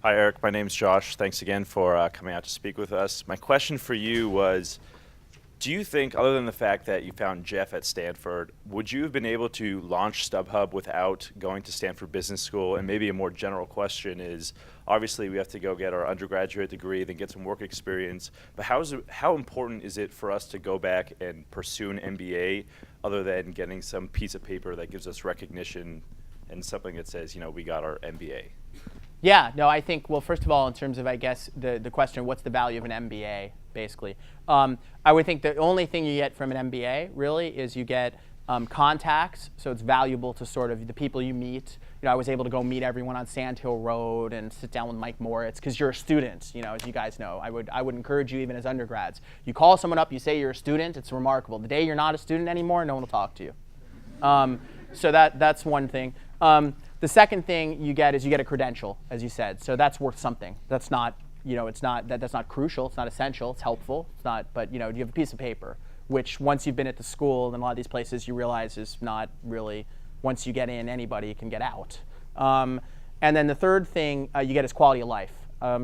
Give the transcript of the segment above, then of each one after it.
Hi, Eric. My name's Josh. Thanks again for coming out to speak with us. My question for you was, do you think, other than the fact that you found Jeff at Stanford, would you have been able to launch Stubhub without going to Stanford Business School? And maybe a more general question is, obviously we have to go get our undergraduate degree, then get some work experience, but how important is it for us to go back and pursue an MBA other than getting some piece of paper that gives us recognition and something that says, we got our MBA? Yeah, no, I think, well, first of all, in terms of, I guess, the question, what's the value of an MBA, basically? I would think the only thing you get from an MBA, really, is you get contacts, so it's valuable to sort of the people you meet. I was able to go meet everyone on Sand Hill Road and sit down with Mike Moritz, because you're a student, as you guys know. I would encourage you, even as undergrads. You call someone up, you say you're a student, it's remarkable. The day you're not a student anymore, no one will talk to you. So that's one thing. The second thing you get is you get a credential, as you said. So that's worth something. That's not, that's not crucial. It's not essential. It's helpful. It's not, but you have a piece of paper, which once you've been at the school and a lot of these places, you realize is not really, once you get in, anybody can get out. And then the third thing you get is quality of life.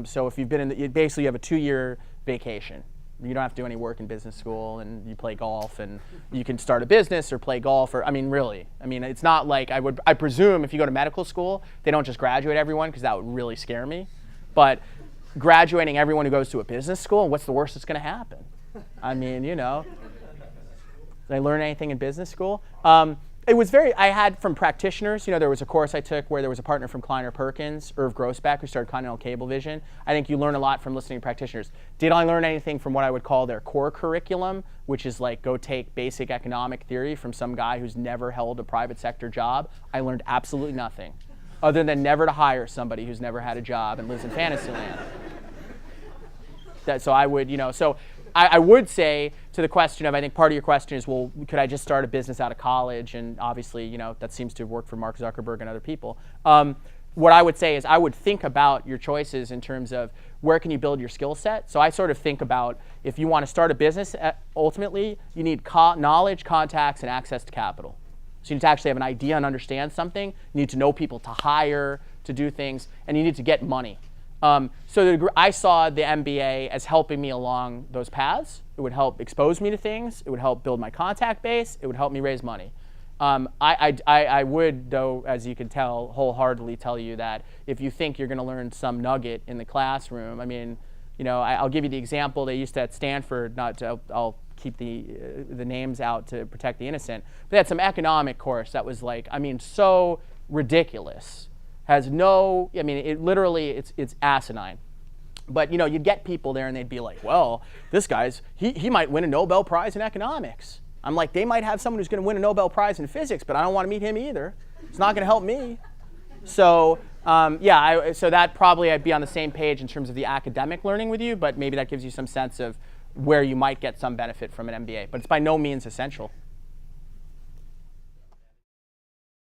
So if you've been in, basically you have a 2-year vacation. You don't have to do any work in business school, and you play golf, and you can start a business or play golf, or really. It's not like I presume if you go to medical school, they don't just graduate everyone, because that would really scare me. But graduating everyone who goes to a business school, what's the worst that's going to happen? Did I learn anything in business school? It was I had from practitioners, there was a course I took where there was a partner from Kleiner Perkins, Irv Grossback, who started Continental Cablevision. I think you learn a lot from listening to practitioners. Did I learn anything from what I would call their core curriculum, which is like go take basic economic theory from some guy who's never held a private sector job? I learned absolutely nothing, other than never to hire somebody who's never had a job and lives in Fantasyland. So I would, I would say to the question of, I think part of your question is, well, could I just start a business out of college? And obviously, that seems to have worked for Mark Zuckerberg and other people. What I would say is I would think about your choices in terms of where can you build your skill set. So I sort of think about if you want to start a business, ultimately, you need knowledge, contacts, and access to capital. So you need to actually have an idea and understand something. You need to know people to hire, to do things, and you need to get money. So I saw the MBA as helping me along those paths. It would help expose me to things. It would help build my contact base. It would help me raise money. I would, though, as you can tell, wholeheartedly tell you that if you think you're going to learn some nugget in the classroom, I'll give you the example they used to at Stanford. I'll keep the names out to protect the innocent. But they had some economic course that was like, so ridiculous. Has no, it literally, it's asinine. But you'd get people there and they'd be like, well, this guy's, he might win a Nobel Prize in economics. I'm like, they might have someone who's going to win a Nobel Prize in physics, but I don't want to meet him either. It's not going to help me. So so that probably I'd be on the same page in terms of the academic learning with you, but maybe that gives you some sense of where you might get some benefit from an MBA. But it's by no means essential.